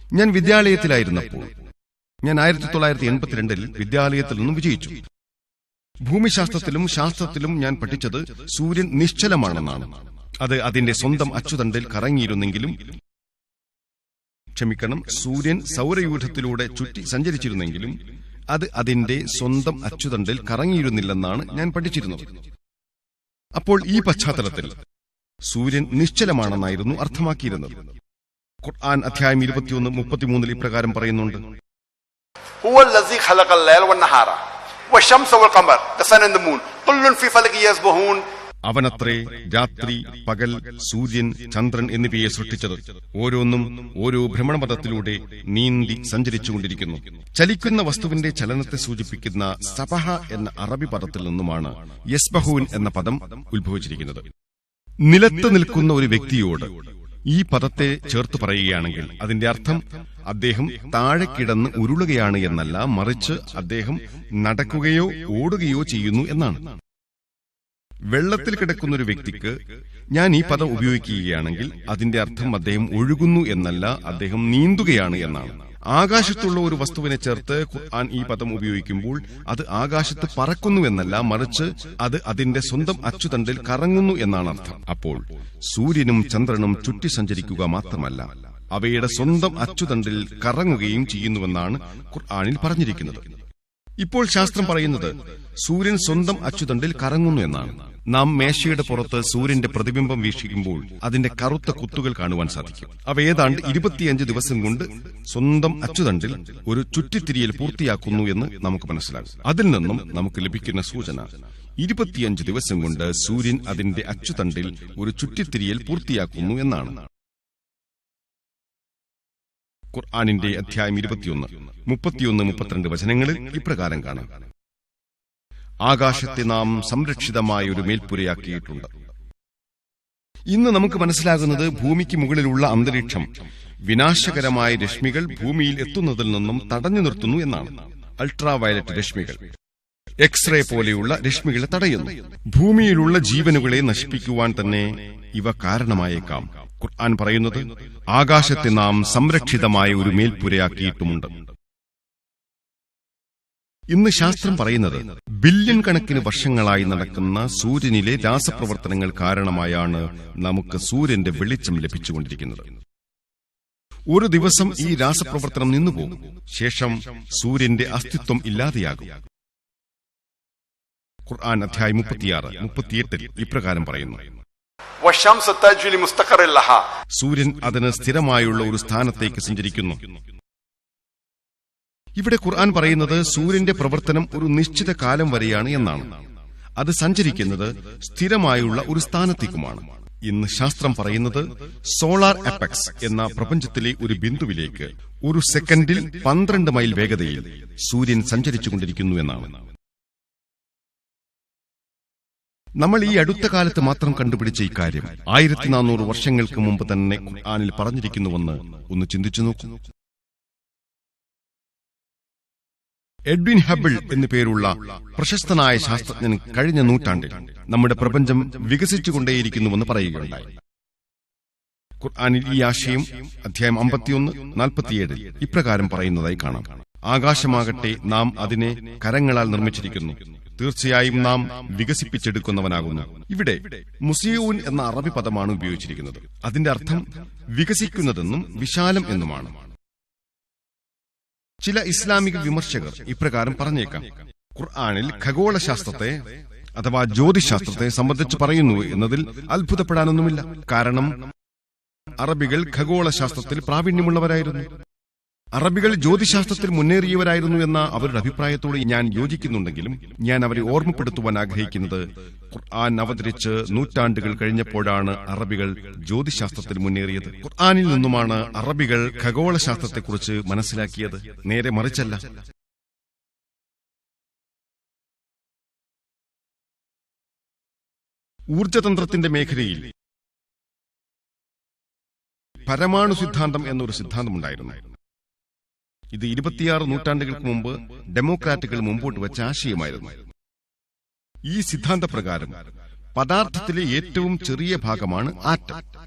ഞാൻ വിദ്യാലയത്തിലായിരുന്നപ്പോൾ ഞാൻ 1982 വിദ്യാലയത്തിൽ നിന്നും വിജയിച്ചു. ഭൂമിശാസ്ത്രത്തിലും ശാസ്ത്രത്തിലും ഞാൻ പഠിച്ചത് സൂര്യൻ നിശ്ചലമാണെന്നാണ്. അത് അതിന്റെ സ്വന്തം അച്ചുതണ്ടിൽ കറങ്ങിയിരുന്നെങ്കിലും സൂര്യൻ സൗരയൂഥത്തിലൂടെ ചുറ്റി സഞ്ചരിച്ചിരുന്നെങ്കിലും അത് അതിന്റെ സ്വന്തം അച്ചുതണ്ടിൽ കറങ്ങിയിരുന്നില്ലെന്നാണ് ഞാൻ പഠിച്ചിരുന്നത്. അപ്പോൾ ഈ പശ്ചാത്തലത്തിൽ സൂര്യൻ നിശ്ചലമാണെന്നായിരുന്നു അർത്ഥമാക്കിയിരുന്നത്. ഖുർആൻ അധ്യായം 21:33 ഇപ്രകാരം പറയുന്നുണ്ട്: ഹുവല്ലസീ ഖലഖൽ ലൈല വന്നഹാറ വശംസ വൽ ഖമർ the sun and the moon കുല്ലുൻ ഫീ ഫലകി യസ്ബഹൂൻ. അവനത്രേ രാത്രി, പകൽ, സൂര്യൻ, ചന്ദ്രൻ എന്നിവയെ സൃഷ്ടിച്ചത്. ഓരോന്നും ഓരോ ഭ്രമണപഥത്തിലൂടെ നീന്തി സഞ്ചരിച്ചുകൊണ്ടിരിക്കുന്നു. ചലിക്കുന്ന വസ്തുവിന്റെ ചലനത്തെ സൂചിപ്പിക്കുന്ന സബഹ എന്ന അറബി പദത്തിൽ നിന്നുമാണ് യസ്ബഹൂൻ എന്ന പദം ഉത്ഭവിച്ചിരിക്കുന്നത്. നിലത്ത് നിൽക്കുന്ന ഒരു വ്യക്തിയോട് ഈ പദത്തെ ചേർത്ത് പറയുകയാണെങ്കിൽ അതിന്റെ അർത്ഥം അദ്ദേഹം താഴെ കിടന്ന് ഉരുളുകയാണ് എന്നല്ല, മറിച്ച് അദ്ദേഹം നടക്കുകയോ ഓടുകയോ ചെയ്യുന്നു എന്നാണ്. വെള്ളത്തിൽ കിടക്കുന്ന ഒരു വ്യക്തിക്ക് ഞാൻ ഈ പദം ഉപയോഗിക്കുകയാണെങ്കിൽ അതിന്റെ അർത്ഥം അദ്ദേഹം ഒഴുകുന്നു എന്നല്ല, അദ്ദേഹം നീന്തുകയാണ് എന്നാണ്. ആകാശത്തുള്ള ഒരു വസ്തുവിനെ ചേർത്ത് ഖുർആൻ ഈ പദം ഉപയോഗിക്കുമ്പോൾ അത് ആകാശത്ത് പറക്കുന്നുവെന്നല്ല, മറിച്ച് അത് അതിന്റെ സ്വന്തം അച്ചുതണ്ടിൽ കറങ്ങുന്നു എന്നാണ് അർത്ഥം. അപ്പോൾ സൂര്യനും ചന്ദ്രനും ചുറ്റി സഞ്ചരിക്കുക മാത്രമല്ല, അവയുടെ സ്വന്തം അച്ചുതണ്ടിൽ കറങ്ങുകയും ചെയ്യുന്നുവെന്നാണ് ഖുർആനിൽ പറഞ്ഞിരിക്കുന്നത്. ഇപ്പോൾ ശാസ്ത്രം പറയുന്നത് സൂര്യൻ സ്വന്തം അച്ചുതണ്ടിൽ കറങ്ങുന്നു എന്നാണ്. നാം മേശയുടെ പുറത്ത് സൂര്യന്റെ പ്രതിബിംബം വീക്ഷിക്കുമ്പോൾ അതിന്റെ കറുത്ത കുത്തുകൾ കാണുവാൻ സാധിക്കും. അവ ഏതാണ്ട് 25 ദിവസം കൊണ്ട് സ്വന്തം അച്ചുതണ്ടിൽ ഒരു ചുറ്റിത്തിരിയൽ പൂർത്തിയാക്കുന്നു എന്ന് നമുക്ക് മനസ്സിലാകും. അതിൽ നിന്നും നമുക്ക് ലഭിക്കുന്ന സൂചന 25 ദിവസം കൊണ്ട് സൂര്യൻ അതിന്റെ അച്ചുതണ്ടിൽ ഒരു ചുറ്റിത്തിരിയൽ പൂർത്തിയാക്കുന്നു എന്നാണ്. ഖുർആനിന്റെ അധ്യായം 21:31-32 വചനങ്ങളിൽ ഇപ്രകാരം കാണാം: ആകാശത്തെ നാം സംരക്ഷിതമായ ഒരു മേൽപ്പുരയാക്കിയിട്ടുണ്ട്. ഇന്ന് നമുക്ക് മനസ്സിലാകുന്നത് ഭൂമിക്ക് മുകളിലുള്ള അന്തരീക്ഷം വിനാശകരമായ രശ്മികൾ ഭൂമിയിൽ എത്തുന്നതിൽ നിന്നും തടഞ്ഞു നിർത്തുന്നു എന്നാണ്. അൾട്രാ വയലറ്റ് രശ്മികൾ എക്സ്റേ പോലെയുള്ള രശ്മികളെ തടയുന്നു. ഭൂമിയിലുള്ള ജീവനുകളെ നശിപ്പിക്കുവാൻ തന്നെ ഇവ കാരണമായേക്കാം. ഖുർആൻ പറയുന്നത് ആകാശത്തെ നാം സംരക്ഷിതമായ ഒരു മേൽപ്പുരയാക്കിയിട്ടുമുണ്ട്. ഇന്ന് ശാസ്ത്രം പറയുന്നത് ബില്യൺ കണക്കിന് വർഷങ്ങളായി നടക്കുന്ന സൂര്യനിലെ രാസപ്രവർത്തനങ്ങൾ കാരണമായാണ് നമുക്ക് സൂര്യന്റെ വെളിച്ചം ലഭിച്ചുകൊണ്ടിരിക്കുന്നത്. ഒരു ദിവസം ഈ രാസപ്രവർത്തനം നിന്നുപോകും. ശേഷം സൂര്യന്റെ അസ്തിത്വം ഇല്ലാതെയാകും. ഖുർആൻ അധ്യായം 36-38 ഇപ്രകാരം പറയുന്നു: സൂര്യൻ അതിന് സ്ഥിരമായുള്ള ഒരു സ്ഥാനത്തേക്ക് സഞ്ചരിക്കുന്നു. ഇവിടെ ഖുർആൻ പറയുന്നത് സൂര്യന്റെ പ്രവർത്തനം ഒരു നിശ്ചിത കാലം വരെയാണ് എന്നാണ്. അത് സഞ്ചരിക്കുന്നത് സ്ഥിരമായുള്ള ഒരു സ്ഥാനത്തേക്കുമാണ്. ഇന്ന് ശാസ്ത്രം പറയുന്നത് സോളാർ എപെക്സ് എന്ന പ്രപഞ്ചത്തിലെ ഒരു ബിന്ദുവിലേക്ക് ഒരു സെക്കൻഡിൽ 12 മൈൽ വേഗതയിൽ സൂര്യൻ സഞ്ചരിച്ചുകൊണ്ടിരിക്കുന്നു എന്നാണ്. നമ്മൾ ഈ അടുത്ത കാലത്ത് മാത്രം കണ്ടുപിടിച്ച ഈ കാര്യം 1400 വർഷങ്ങൾക്ക് മുമ്പ് തന്നെ ഖുർആനിൽ പറഞ്ഞിരിക്കുന്നുവെന്ന് ഒന്ന് ചിന്തിച്ചു നോക്കൂ. എഡ്വിൻ ഹബിൾ എന്നു പേരുള്ള പ്രശസ്തനായ ശാസ്ത്രജ്ഞൻ കഴിഞ്ഞ നൂറ്റാണ്ടിൽ നമ്മുടെ പ്രപഞ്ചം വികസിച്ചുകൊണ്ടേയിരിക്കുന്നുവെന്ന് പറയുകയുണ്ടായി. ഖുർആനിൽ ഈ ആശയം അധ്യായം 51-47 ഇപ്രകാരം പറയുന്നതായി കാണാം: ആകാശമാകട്ടെ നാം അതിനെ കരങ്ങളാൽ നിർമ്മിച്ചിരിക്കുന്നു. തീർച്ചയായും നാം വികസിപ്പിച്ചെടുക്കുന്നവനാകുന്നു. ഇവിടെ മുസിയൂൻ എന്ന അറബി പദമാണ് ഉപയോഗിച്ചിരിക്കുന്നത്. അതിന്റെ അർത്ഥം വികസിക്കുന്നതെന്നും വിശാലം എന്നുമാണ്. ചില ഇസ്ലാമിക വിമർശകർ ഇപ്രകാരം പറഞ്ഞേക്കാം: ഖുർആനിൽ ഖഗോളശാസ്ത്രത്തെ അഥവാ ജ്യോതിശാസ്ത്രത്തെ സംബന്ധിച്ച് പറയുന്നു എന്നതിൽ അത്ഭുതപ്പെടാനൊന്നുമില്ല. കാരണം അറബികൾ ഖഗോളശാസ്ത്രത്തിൽ പ്രാവീണ്യമുള്ളവരായിരുന്നു. അറബികൾ ജ്യോതിശാസ്ത്രത്തിൽ മുന്നേറിയവരായിരുന്നു എന്ന അവരുടെ അഭിപ്രായത്തോട് ഞാൻ യോജിക്കുന്നുണ്ടെങ്കിലും ഞാൻ അവരെ ഓർമ്മപ്പെടുത്തുവാൻ ആഗ്രഹിക്കുന്നത് ഖുർആൻ അവതരിച്ച് നൂറ്റാണ്ടുകൾ കഴിഞ്ഞപ്പോഴാണ് അറബികൾ ജ്യോതിശാസ്ത്രത്തിൽ മുന്നേറിയത്. ഖുർആനിൽ നിന്നുമാണ് അറബികൾ ഖഗോളശാസ്ത്രത്തെക്കുറിച്ച് മനസ്സിലാക്കിയത്, നേരെ മറിച്ചല്ല. ഊർജതന്ത്രത്തിന്റെ മേഖലയിൽ പരമാണു സിദ്ധാന്തം എന്നൊരു സിദ്ധാന്തമുണ്ടായിരുന്നു. ഇത് 26 നൂറ്റാണ്ടുകൾക്ക് മുമ്പ് ഡെമോക്രാറ്റുകൾ മുമ്പോട്ട് വെച്ച ആശയമായിരുന്നു. ഈ സിദ്ധാന്തപ്രകാരം പദാർത്ഥത്തിലെ ഏറ്റവും ചെറിയ ഭാഗമാണ് ആറ്റം.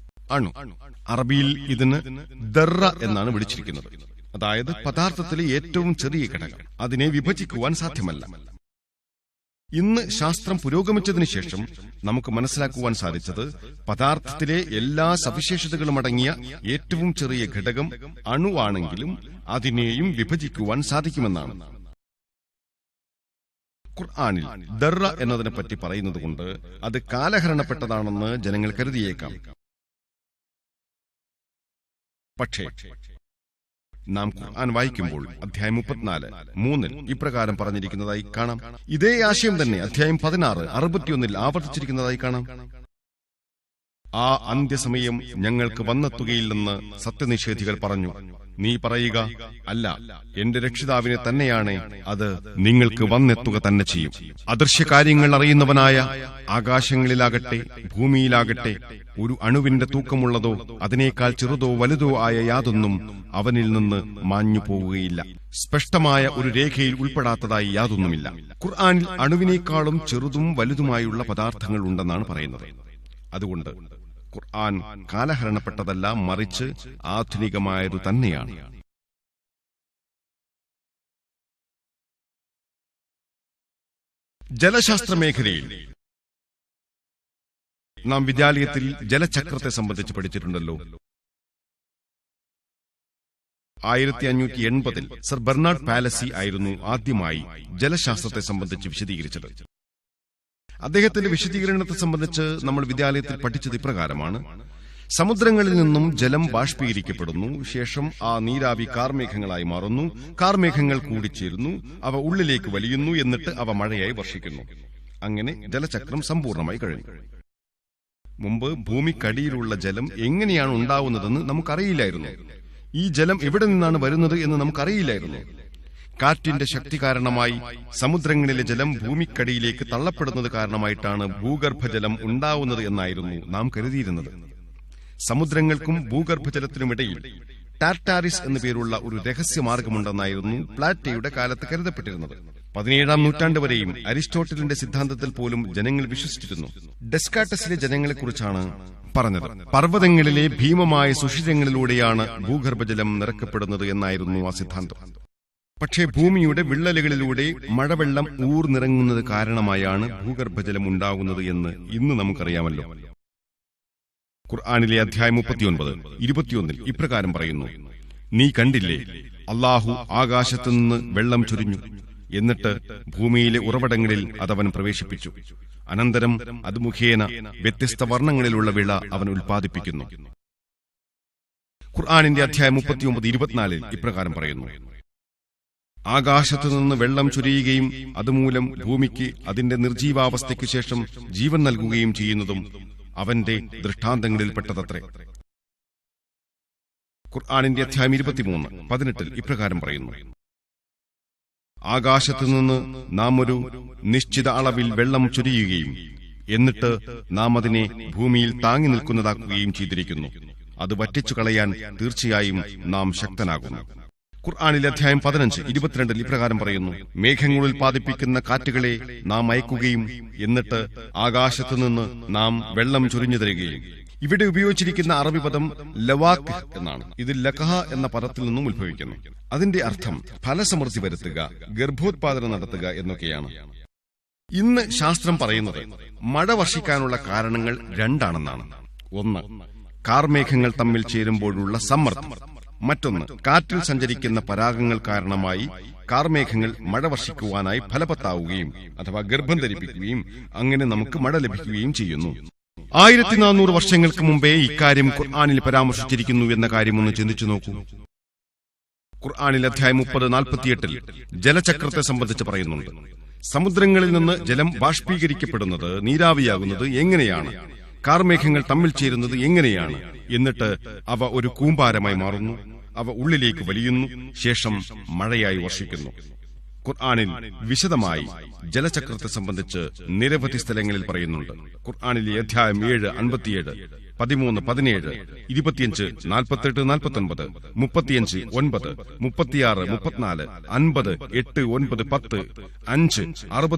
അണു. അറബിയിൽ ഇതിന് ദർറ എന്നാണ് വിളിച്ചിരിക്കുന്നത്. അതായത് പദാർത്ഥത്തിലെ ഏറ്റവും ചെറിയ ഘടകം. അതിനെ വിഭജിക്കുവാൻ സാധ്യമല്ല. ഇന്ന് ശാസ്ത്രം പുരോഗമിച്ചതിനു ശേഷം നമുക്ക് മനസ്സിലാക്കുവാൻ സാധിച്ചത് പദാർത്ഥത്തിലെ എല്ലാ സവിശേഷതകളും അടങ്ങിയ ഏറ്റവും ചെറിയ ഘടകം അണുവാണെങ്കിലും അതിനെയും വിഭജിക്കുവാൻ സാധിക്കുമെന്നാണ്. ഖുർആനിൽ ദർറ എന്നതിനെപ്പറ്റി പറയുന്നതുകൊണ്ട് അത് കാലഹരണപ്പെട്ടതാണെന്ന് ജനങ്ങൾ കരുതിയേക്കാം. പക്ഷേ നാം ഖുർആൻ വായിക്കുമ്പോൾ അധ്യായം 34:3 ഇപ്രകാരം പറഞ്ഞിരിക്കുന്നതായി കാണാം. ഇതേ ആശയം തന്നെ അധ്യായം 16:61 ആവർത്തിച്ചിരിക്കുന്നതായി കാണാം. ആ അന്ത്യസമയം ഞങ്ങൾക്ക് വന്നെത്തുകയില്ലെന്ന് സത്യനിഷേധികൾ പറഞ്ഞു. നീ പറയുക, അല്ല, എന്റെ രക്ഷിതാവിനെ തന്നെയാണ് അത് നിങ്ങൾക്ക് വന്നെത്തുക തന്നെ ചെയ്യും. അദൃശ്യകാര്യങ്ങൾ അറിയുന്നവനായ ആകാശങ്ങളിലാകട്ടെ ഭൂമിയിലാകട്ടെ ഒരു അണുവിന്റെ തൂക്കമുള്ളതോ അതിനേക്കാൾ ചെറുതോ വലുതോ ആയ യാതൊന്നും അവനിൽ നിന്ന് മാഞ്ഞു പോവുകയില്ല. സ്പഷ്ടമായ ഒരു രേഖയിൽ ഉൾപ്പെടാത്തതായി യാതൊന്നുമില്ല. ഖുർആനിൽ അണുവിനേക്കാളും ചെറുതും വലുതുമായുള്ള പദാർത്ഥങ്ങൾ ഉണ്ടെന്നാണ് പറയുന്നത്. അതുകൊണ്ട് ഖുർആൻ കാലഹരണപ്പെട്ടതല്ല, മറിച്ച് ആധുനികമായതു തന്നെയാണ്. ജലശാസ്ത്ര മേഖലയിൽ നാം വിദ്യാലയത്തിൽ ജലചക്രത്തെ സംബന്ധിച്ച് പഠിച്ചിട്ടുണ്ടല്ലോ. 1580 സർ ബെർണാഡ് പാലസി ആയിരുന്നു ആദ്യമായി ജലശാസ്ത്രത്തെ സംബന്ധിച്ച് വിശദീകരിച്ചത്. അദ്ദേഹത്തിന്റെ വിശദീകരണത്തെ സംബന്ധിച്ച് നമ്മൾ വിദ്യാലയത്തിൽ പഠിച്ചത് ഇപ്രകാരമാണ്: സമുദ്രങ്ങളിൽ നിന്നും ജലം ബാഷ്പീകരിക്കപ്പെടുന്നു. ശേഷം ആ നീരാവി കാർമേഘങ്ങളായി മാറുന്നു. കാർമേഘങ്ങൾ കൂടിച്ചേരുന്നു. അവ ഉള്ളിലേക്ക് വലിയുന്നു. എന്നിട്ട് അവ മഴയായി വർഷിക്കുന്നു. അങ്ങനെ ജലചക്രം സമ്പൂർണ്ണമായി കഴിഞ്ഞു. മുമ്പ് ഭൂമിക്കടിയിലുള്ള ജലം എങ്ങനെയാണ് ഉണ്ടാവുന്നതെന്ന് നമുക്കറിയില്ലായിരുന്നു. ഈ ജലം എവിടെ നിന്നാണ് വരുന്നത് എന്ന് നമുക്കറിയില്ലായിരുന്നു. കാറ്റിന്റെ ശക്തി കാരണമായി സമുദ്രങ്ങളിലെ ജലം ഭൂമിക്കടിയിലേക്ക് തള്ളപ്പെടുന്നത് കാരണമായിട്ടാണ് ഭൂഗർഭജലം ഉണ്ടാവുന്നത് എന്നായിരുന്നു നാം കരുതിയിരുന്നത്. സമുദ്രങ്ങൾക്കും ഭൂഗർഭജലത്തിനുമിടയിൽ ടാർട്ടാരിസ് എന്നു പേരുള്ള ഒരു രഹസ്യമാർഗമുണ്ടെന്നായിരുന്നു പ്ലാറ്റയുടെ കാലത്ത് കരുതപ്പെട്ടിരുന്നത്. 17-ാം നൂറ്റാണ്ട് വരെയും അരിസ്റ്റോട്ടലിന്റെ സിദ്ധാന്തത്തിൽ പോലും ജനങ്ങൾ വിശ്വസിച്ചിരുന്നു. ഡെസ്കാർട്ടസിലെ ജനങ്ങളെക്കുറിച്ചാണ് പറഞ്ഞത്. പർവ്വതങ്ങളിലെ ഭീമമായ സുഷിരങ്ങളിലൂടെയാണ് ഭൂഗർഭജലം നിറക്കപ്പെടുന്നത് എന്നായിരുന്നു ആ സിദ്ധാന്തം. പക്ഷേ ഭൂമിയുടെ വിള്ളലുകളിലൂടെ മഴവെള്ളം ഊർന്നിറങ്ങുന്നത് കാരണമായാണ് ഭൂഗർഭജലം ഉണ്ടാകുന്നത് എന്ന് ഇന്ന് നമുക്കറിയാമല്ലോ. ഖുർആനിലെ അധ്യായം 39:21 ഇപ്രകാരം പറയുന്നു: നീ കണ്ടില്ലേ, അല്ലാഹു ആകാശത്തുനിന്ന് വെള്ളം ചൊരിഞ്ഞു, എന്നിട്ട് ഭൂമിയിലെ ഉറവിടങ്ങളിൽ അതവൻ പ്രവേശിപ്പിച്ചു. അനന്തരം അത് മുഖേന വ്യത്യസ്ത വർണ്ണങ്ങളിലുള്ള വിള അവൻ ഉൽപ്പാദിപ്പിക്കുന്നു. ഖുർആനിന്റെ അധ്യായം 39:24 ഇപ്രകാരം പറയുന്നു: ആകാശത്തുനിന്ന് വെള്ളം ചൊരിയുകയും അതുമൂലം ഭൂമിക്ക് അതിന്റെ നിർജീവാവസ്ഥയ്ക്കു ശേഷം ജീവൻ നൽകുകയും ചെയ്യുന്നതും അവന്റെ ദൃഷ്ടാന്തങ്ങളിൽപ്പെട്ടതത്രേ. ഖുർആനിന്റെ അധ്യായം 23:18 ഇപ്രകാരം പറയുന്നു: ആകാശത്തുനിന്ന് നാം ഒരു നിശ്ചിത അളവിൽ വെള്ളം ചൊരിയുകയും എന്നിട്ട് നാം അതിനെ ഭൂമിയിൽ താങ്ങി നിൽക്കുന്നതാക്കുകയും ചെയ്തിരിക്കുന്നു. അത് വറ്റിച്ചു കളയാൻ തീർച്ചയായും നാം ശക്തനാകുന്നു. ഖുർആനിലെ അധ്യായം 15:22 ഇപ്രകാരം പറയുന്നു: മേഘങ്ങൾ ഉൽപ്പാദിപ്പിക്കുന്ന കാറ്റുകളെ നാം അയക്കുകയും എന്നിട്ട് ആകാശത്തുനിന്ന് നാം വെള്ളം ചൊരിഞ്ഞു തരികയും. ഇവിടെ ഉപയോഗിച്ചിരിക്കുന്ന അറബി പദം ലവാഖ് എന്നാണ്. ഇത് ലഖഹ എന്ന പദത്തിൽ നിന്നും ഉത്ഭവിക്കുന്നു. അതിന്റെ അർത്ഥം ഫലസമൃദ്ധി വരുത്തുക, ഗർഭോത്പാദനം നടത്തുക എന്നൊക്കെയാണ്. ഇന്ന് ശാസ്ത്രം പറയുന്നത് മഴ വർഷിക്കാനുള്ള കാരണങ്ങൾ രണ്ടാണെന്നാണ്. ഒന്ന്, കാർമേഘങ്ങൾ തമ്മിൽ ചേരുമ്പോഴുള്ള സമ്മർദ്ദം. മറ്റൊന്ന്, കാറ്റിൽ സഞ്ചരിക്കുന്ന പരാഗങ്ങൾ കാരണമായി കാർമേഘങ്ങൾ മഴ വർഷിക്കുവാനായി ഫലവത്താവുകയും അഥവാ ഗർഭം ധരിപ്പിക്കുകയും അങ്ങനെ നമുക്ക് മഴ ലഭിക്കുകയും ചെയ്യുന്നു. 1400 വർഷങ്ങൾക്ക് മുമ്പേ ഇക്കാര്യം ഖുർആനിൽ പരാമർശിച്ചിരിക്കുന്നു എന്ന കാര്യം ഒന്ന് ചിന്തിച്ചു നോക്കൂ. ഖുർആനിൽ അധ്യായം 30:48 ജലചക്രത്തെ സംബന്ധിച്ച് പറയുന്നുണ്ട്. സമുദ്രങ്ങളിൽ നിന്ന് ജലം ബാഷ്പീകരിക്കപ്പെടുന്നത്, നീരാവിയാകുന്നത് എങ്ങനെയാണ്, കാർമേഘങ്ങൾ തമ്മിൽ ചേരുന്നത് എങ്ങനെയാണ്, എന്നിട്ട് അവ ഒരു കൂമ്പാരമായി മാറുന്നു, അവ ഉള്ളിലേക്ക് വലിയുന്നു, ശേഷം മഴയായി വർഷിക്കുന്നു. ഖുർആനിൽ വിശദമായി ജലചക്രത്തെ സംബന്ധിച്ച് നിരവധി സ്ഥലങ്ങളിൽ പറയുന്നുണ്ട്. ഖുർആനിലെ അധ്യായം 7:57, 13:17, 25, 48, 49, 35, 9, 36, 34, 50, 8, 9, 10, 5, 60